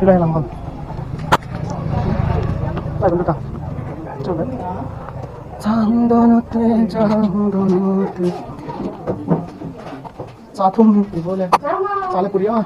đây làm vâng lại còn được cả chờ đấy 장도노테 짜통 이번에 잘해버려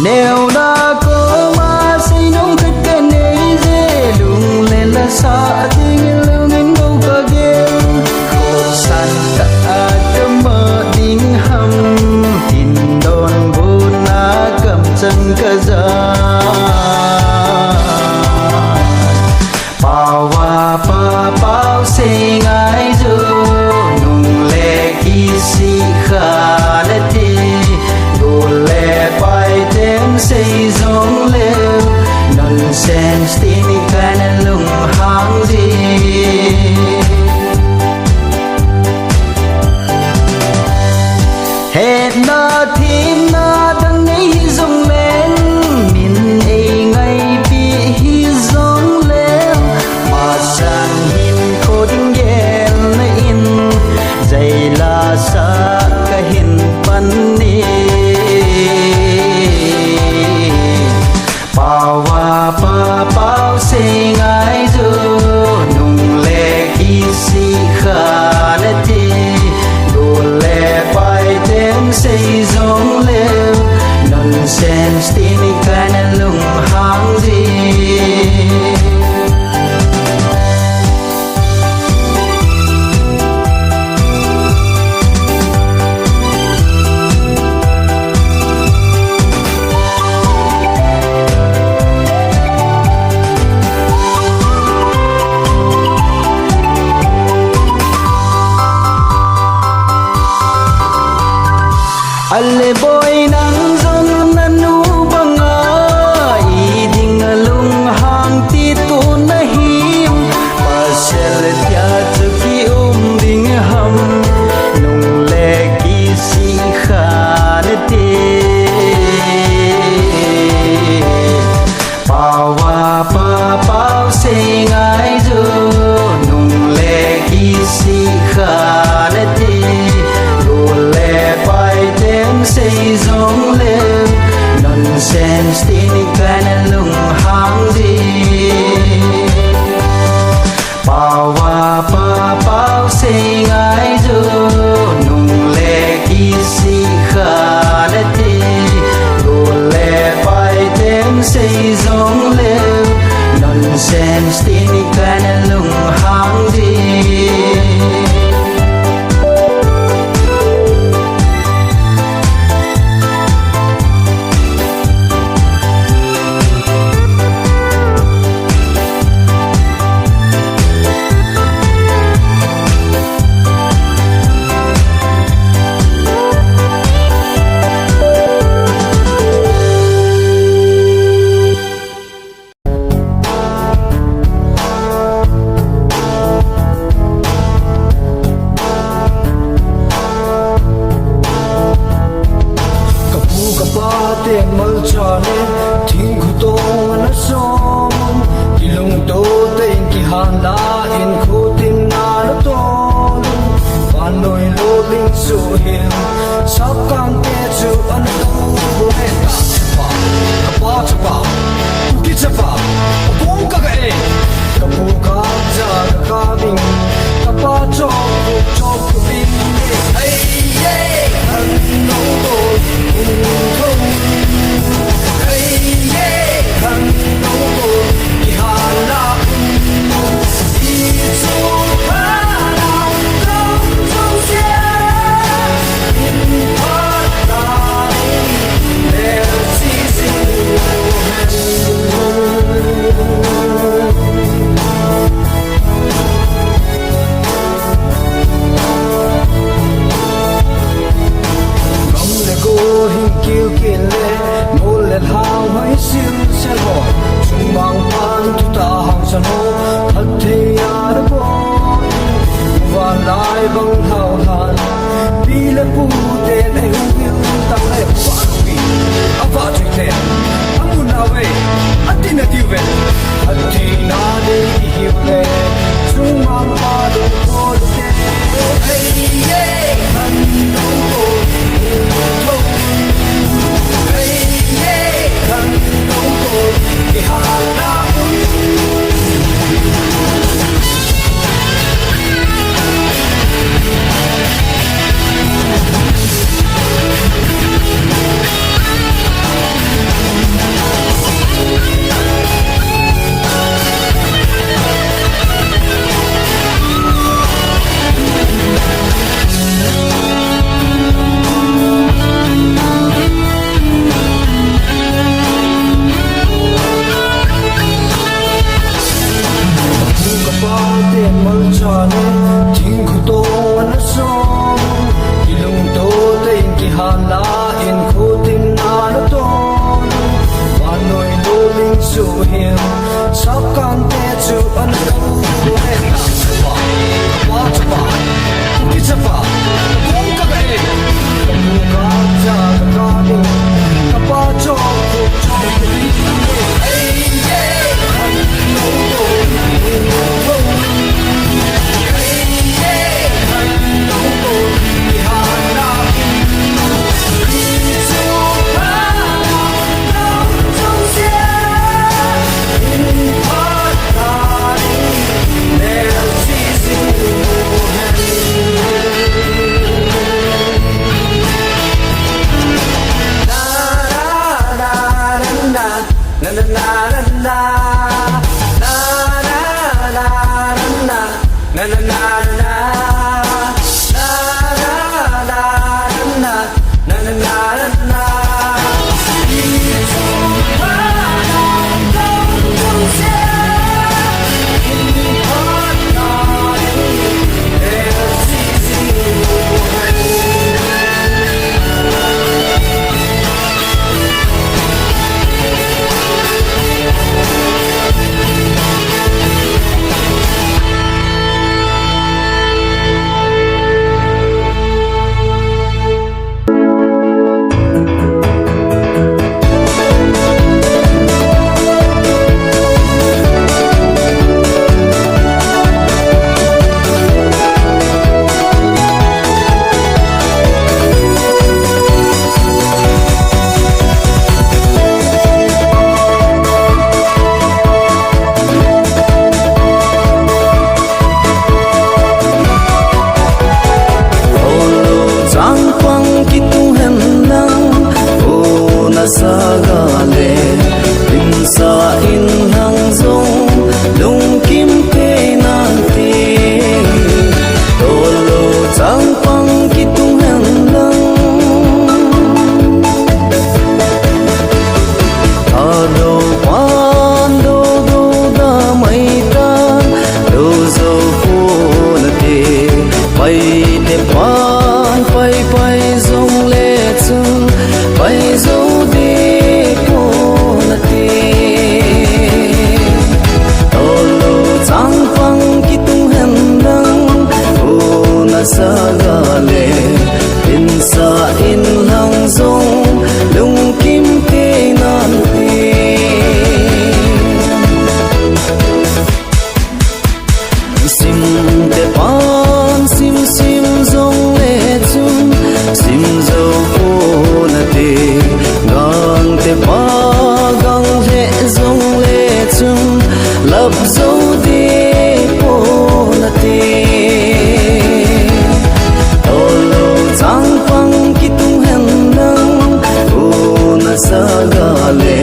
Nếu đã có mà say nóng khích cái này dễ lung lên là xa tình lưu nên đâu có ghê khổ san cả đêm mơ đinh hầm tin đồn vô na cầm chân cơ ra bao và bao say ngay dù nung lệ kisi khá lệ ti gole pai tem se alle boy nang zong nanu banga iding lung hang ti tu na hiu pasel tia chuki ding ham nung le ki si khan te pawa pa pao se ngai zo nung le ki si khan te lo le pai tem se zong le nonsense tin kan lung hang di pawa pa pao se ngai zo nung le ki si khan te lo le pai tem se zong le nonsense tin kan lung hang di bay để ban bay bay dòng lệ chung bay dấu đi cô na ti tolo chang phang ki tung hem nang cô na sa ga le in sa in lang dòng lung kim te nan ti sim te pan sim sim dòng lệ chung sim dấu cô na te gang te pa gang lệ dòng lệ chung lập dấu đi cô na te tolo chang phang ki tung hem nang cô na sa ga le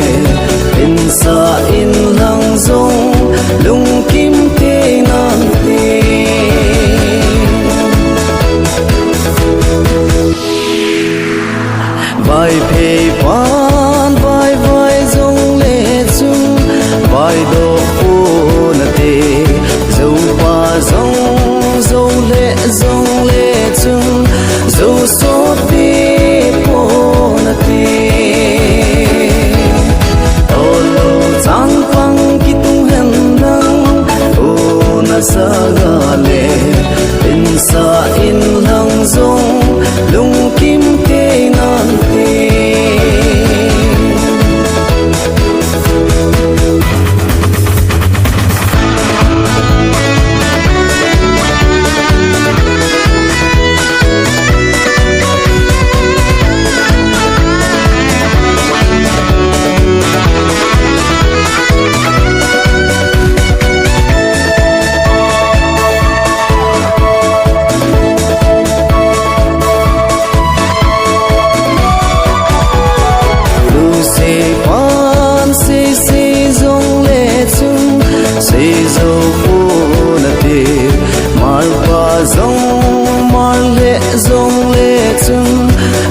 in sa in lang dòng lung kim te nan te vai phê phan vai vai dòng lệ chung vai độ cô na te dấu pa dấu lệ chung dấu sốt đi cô na te tolo chang phang ki tung hem nang cô na sa ga le in sa in lang dòng lung kim te nan te dòng lệ chung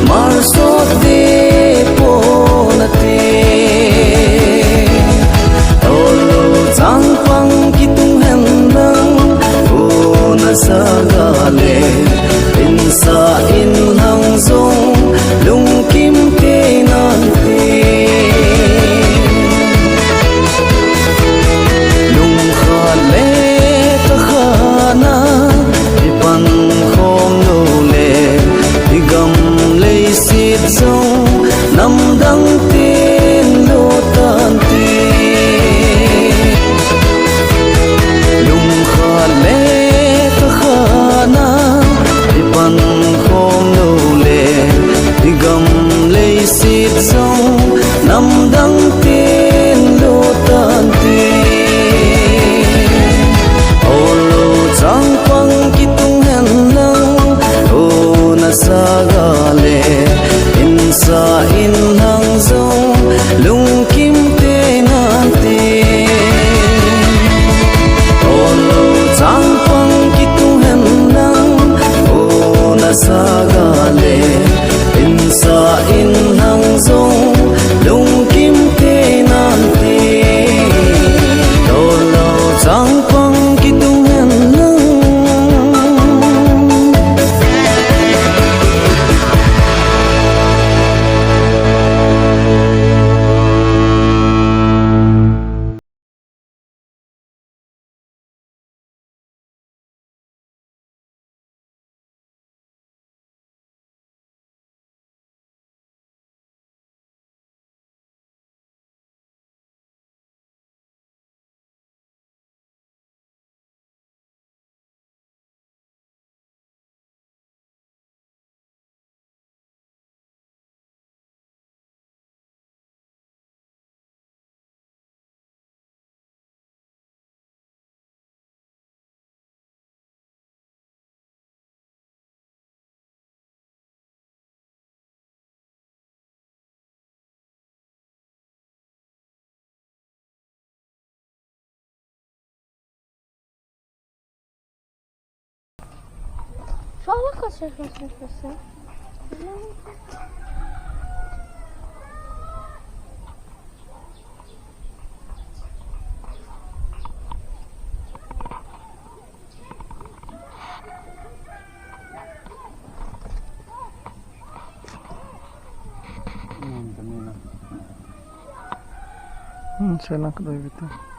mar sốt đi cô na te tolo chang phang ki tung hem nang cô na sa ga le in sa in lang dòng lung kim te nan te lung kha le ta kha na ipan khom no gam lấy xịt dâu năm đắng tin lô tan ti lung kha lê ta kha na đi pan khom nô lê đi gam lấy xịt dâu năm đắng tin lô tan ti ô lô trăng phăng ki tung hen nang ô na sa ga le in sa in lang dòng lung kim te nan te tolo chang phang ki tung hem nang ô na sa ga le in sa in lang dòng lung kim te nan te tolo chang phang ki tung hem nang Fala com você. Siya lang kadoy bitaw.